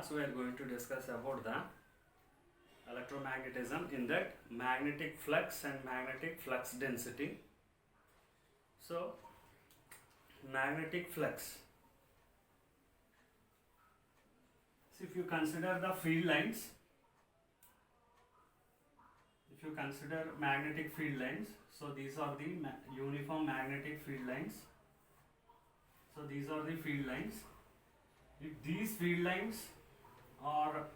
class we are going to discuss about the electromagnetism, in that magnetic flux and magnetic flux density. So magnetic flux, so if you consider the field lines, if you consider magnetic field lines, so these are the uniform magnetic field lines. So these are the field lines. If these field lines are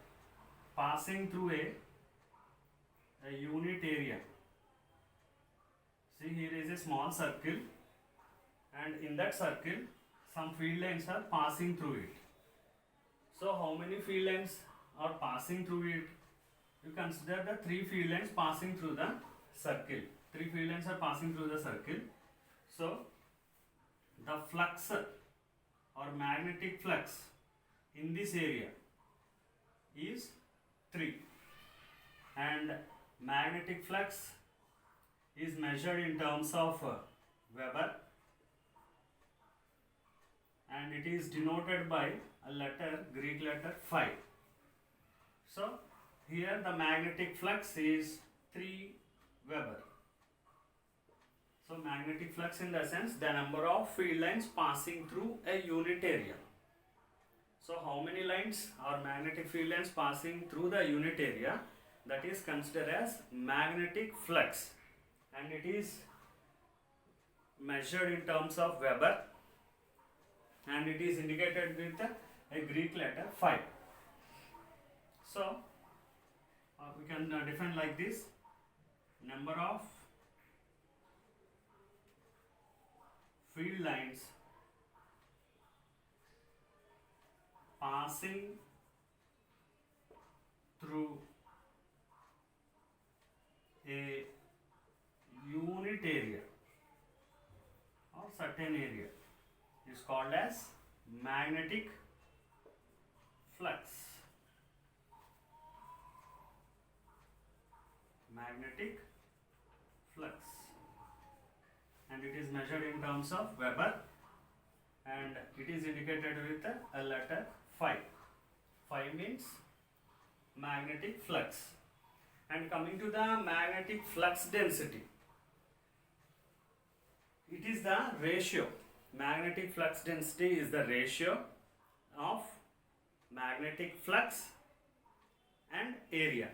passing through a unit area, see here is a small circle, and in that circle some field lines are passing through it. So how many field lines are passing through it? You consider the three field lines passing through the circle. Three field lines are passing through the circle. So the flux or magnetic flux in this area is 3, and magnetic flux is measured in terms of Weber, and it is denoted by a letter, Greek letter phi. So here the magnetic flux is 3 Weber. So magnetic flux in the sense the number of field lines passing through a unit area. So how many lines or magnetic field lines passing through the unit area, that is considered as magnetic flux, and it is measured in terms of Weber, and it is indicated with a Greek letter phi. So we can define like this: number of field lines passing through a unit area or certain area is called as magnetic flux. Magnetic flux, and it is measured in terms of Weber, and it is indicated with a letter phi. Phi means magnetic flux. And coming to the magnetic flux density, it is the ratio. Magnetic flux density is the ratio of magnetic flux and area.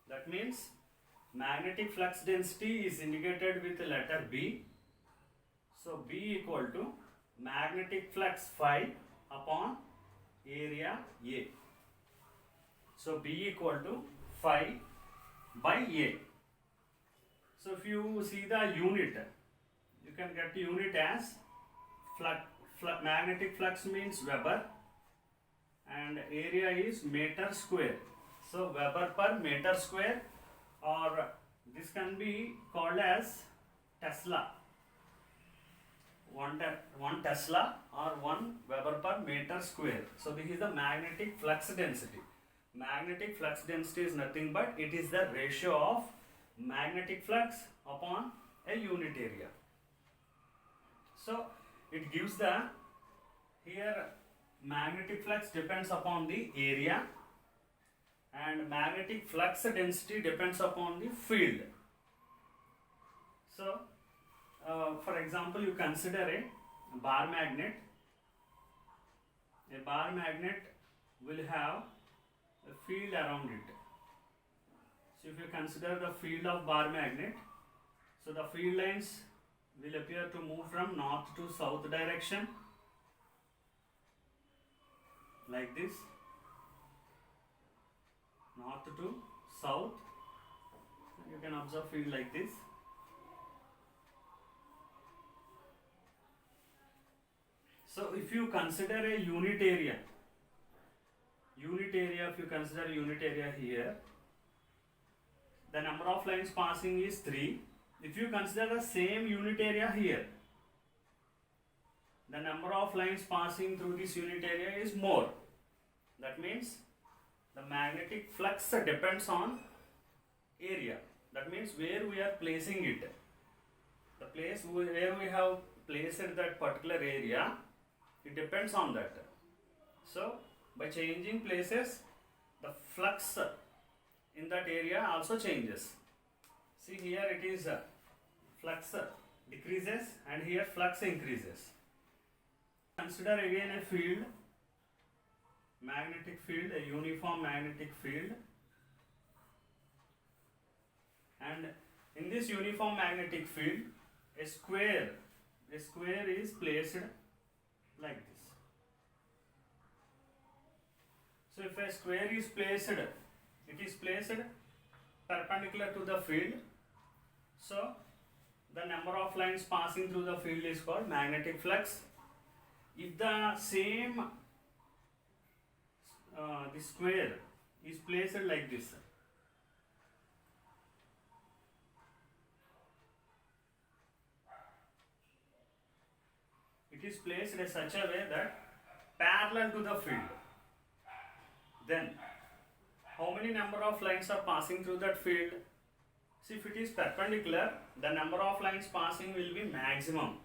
That means magnetic flux density is indicated with the letter B. So B equal to magnetic flux phi upon area A. So B equal to phi by A. So if you see the unit, you can get the unit as magnetic flux means Weber, and area is meter square. So Weber per meter square, or this can be called as Tesla. 1 Tesla or 1 Weber per meter square. So this is the magnetic flux density. Magnetic flux density is nothing but it is the ratio of magnetic flux upon a unit area. So it gives the, here magnetic flux depends upon the area, and magnetic flux density depends upon the field. So for example, you consider a bar magnet. A bar magnet will have a field around it. So if you consider the field of bar magnet, so the field lines will appear to move from north to south direction like this, north to south. You can observe field like this. So if you consider a unit area, if you consider a unit area here, the number of lines passing is 3. If you consider the same unit area here, the number of lines passing through this unit area is more. That means the magnetic flux depends on area. That means where we are placing it. The place where we have placed that particular area, it depends on that. So by changing places, the flux in that area also changes. See here it is flux decreases and here flux increases. Consider again a field, magnetic field, a uniform magnetic field, and in this uniform magnetic field a square is placed like this. So if a square is placed, it is placed perpendicular to the field, so the number of lines passing through the field is called magnetic flux. If the same the square is placed like this, it is placed in such a way that parallel to the field, then how many number of lines are passing through that field? See, if it is perpendicular, the number of lines passing will be maximum.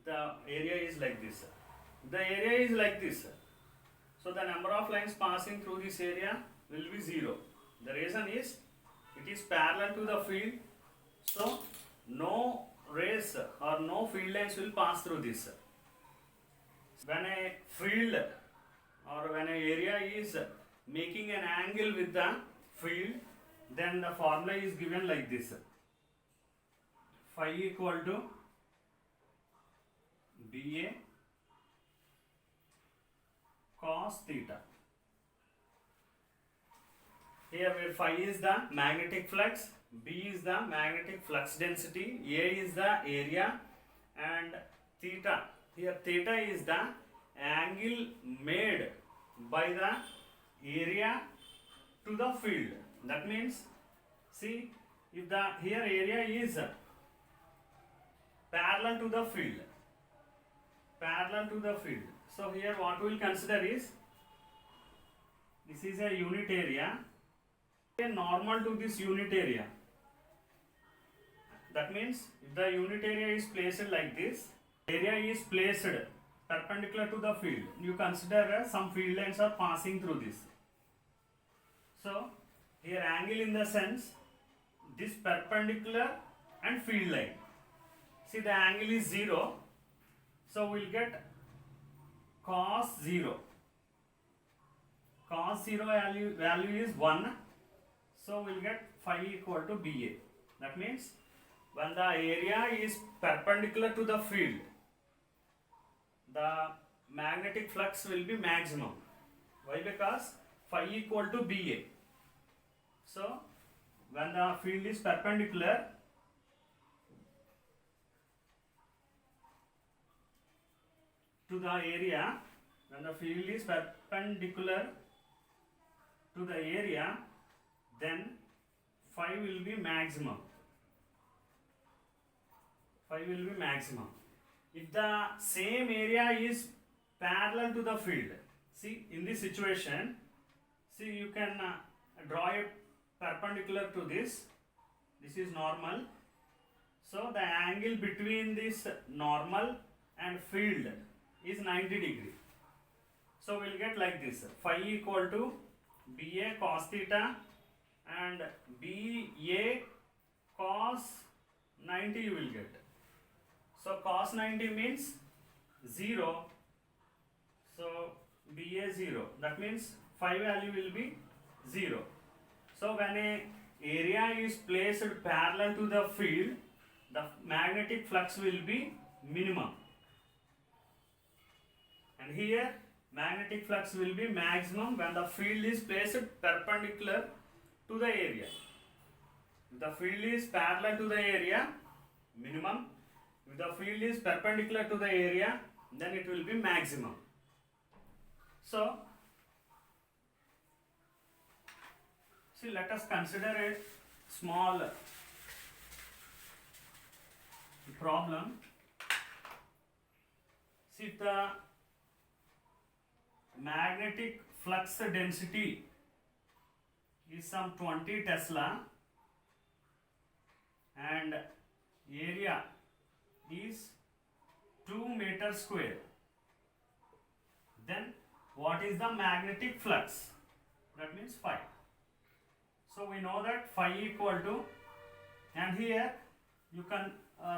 The area is like this. The area is like this. So the number of lines passing through this area will be 0. The reason is it is parallel to the field, so no rays or no field lines will pass through this. When a field or when an area is making an angle with the field, then the formula is given like this: phi equal to BA cos theta. Here where phi is the magnetic flux, B is the magnetic flux density, A is the area, and theta, here theta is the angle made by the area to the field. That means, see, if the here area is parallel to the field, so here what we will consider is, this is a unit area, a normal to this unit area. That means if the unit area is placed like this, area is placed perpendicular to the field, you consider some field lines are passing through this. So here angle in the sense this perpendicular and field line. See, the angle is 0, so we will get cos 0. Cos 0 value is 1, so we will get phi equal to BA. That means when the area is perpendicular to the field, the magnetic flux will be maximum. Why? Because phi equal to BA. So when the field is perpendicular to the area, then phi will be maximum. If the same area is parallel to the field, see, in this situation, see, you can draw a perpendicular to this. This is normal. So the angle between this normal and field is 90 degree. So we'll get like this: phi equal to BA cos theta and BA cos 90 you will get. So cos 90 means 0. So BA 0. That means phi value will be 0. So when a area is placed parallel to the field, the magnetic flux will be minimum. And here magnetic flux will be maximum when the field is placed perpendicular to the area. If the field is parallel to the area, minimum. If the field is perpendicular to the area, then it will be maximum. So, see, let us consider a small problem. See, the magnetic flux density is some 20 Tesla and area is 2 meter square. Then what is the magnetic flux? That means phi. So we know that phi equal to, and here you can,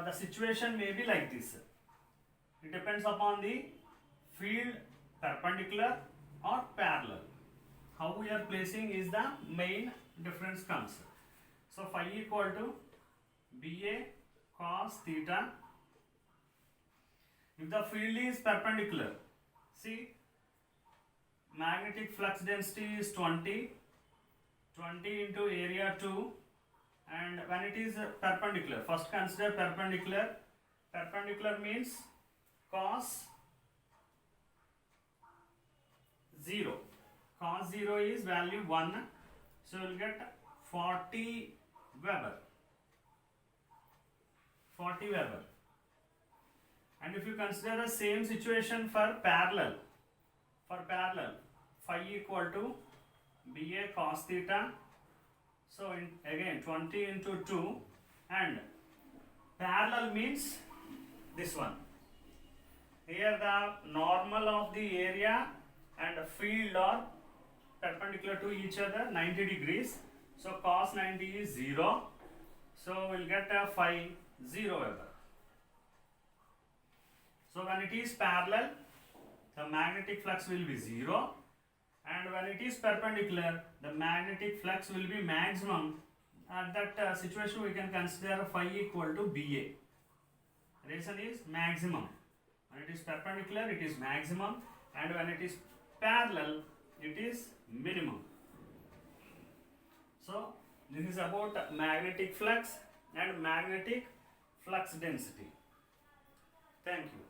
the situation may be like this. It depends upon the field perpendicular or parallel. How we are placing is the main difference comes. So phi equal to BA cos theta. If the field is perpendicular, see, magnetic flux density is 20 into area 2, and when it is perpendicular, first consider perpendicular. Perpendicular means cos 0. Cos 0 is value 1, so you will get 40 Weber. 40 Weber. And if you consider the same situation for parallel, phi equal to BA cos theta. So again 20 into 2, and parallel means this one. Here the normal of the area and field are perpendicular to each other 90 degrees. So cos 90 is 0. So we'll get a phi 0 Weber. So when it is parallel, the magnetic flux will be 0, and when it is perpendicular, the magnetic flux will be maximum. At that situation we can consider phi equal to BA. Reason is maximum. When it is perpendicular, it is maximum, and when it is parallel, it is minimum. So this is about magnetic flux and magnetic flux density. Thank you.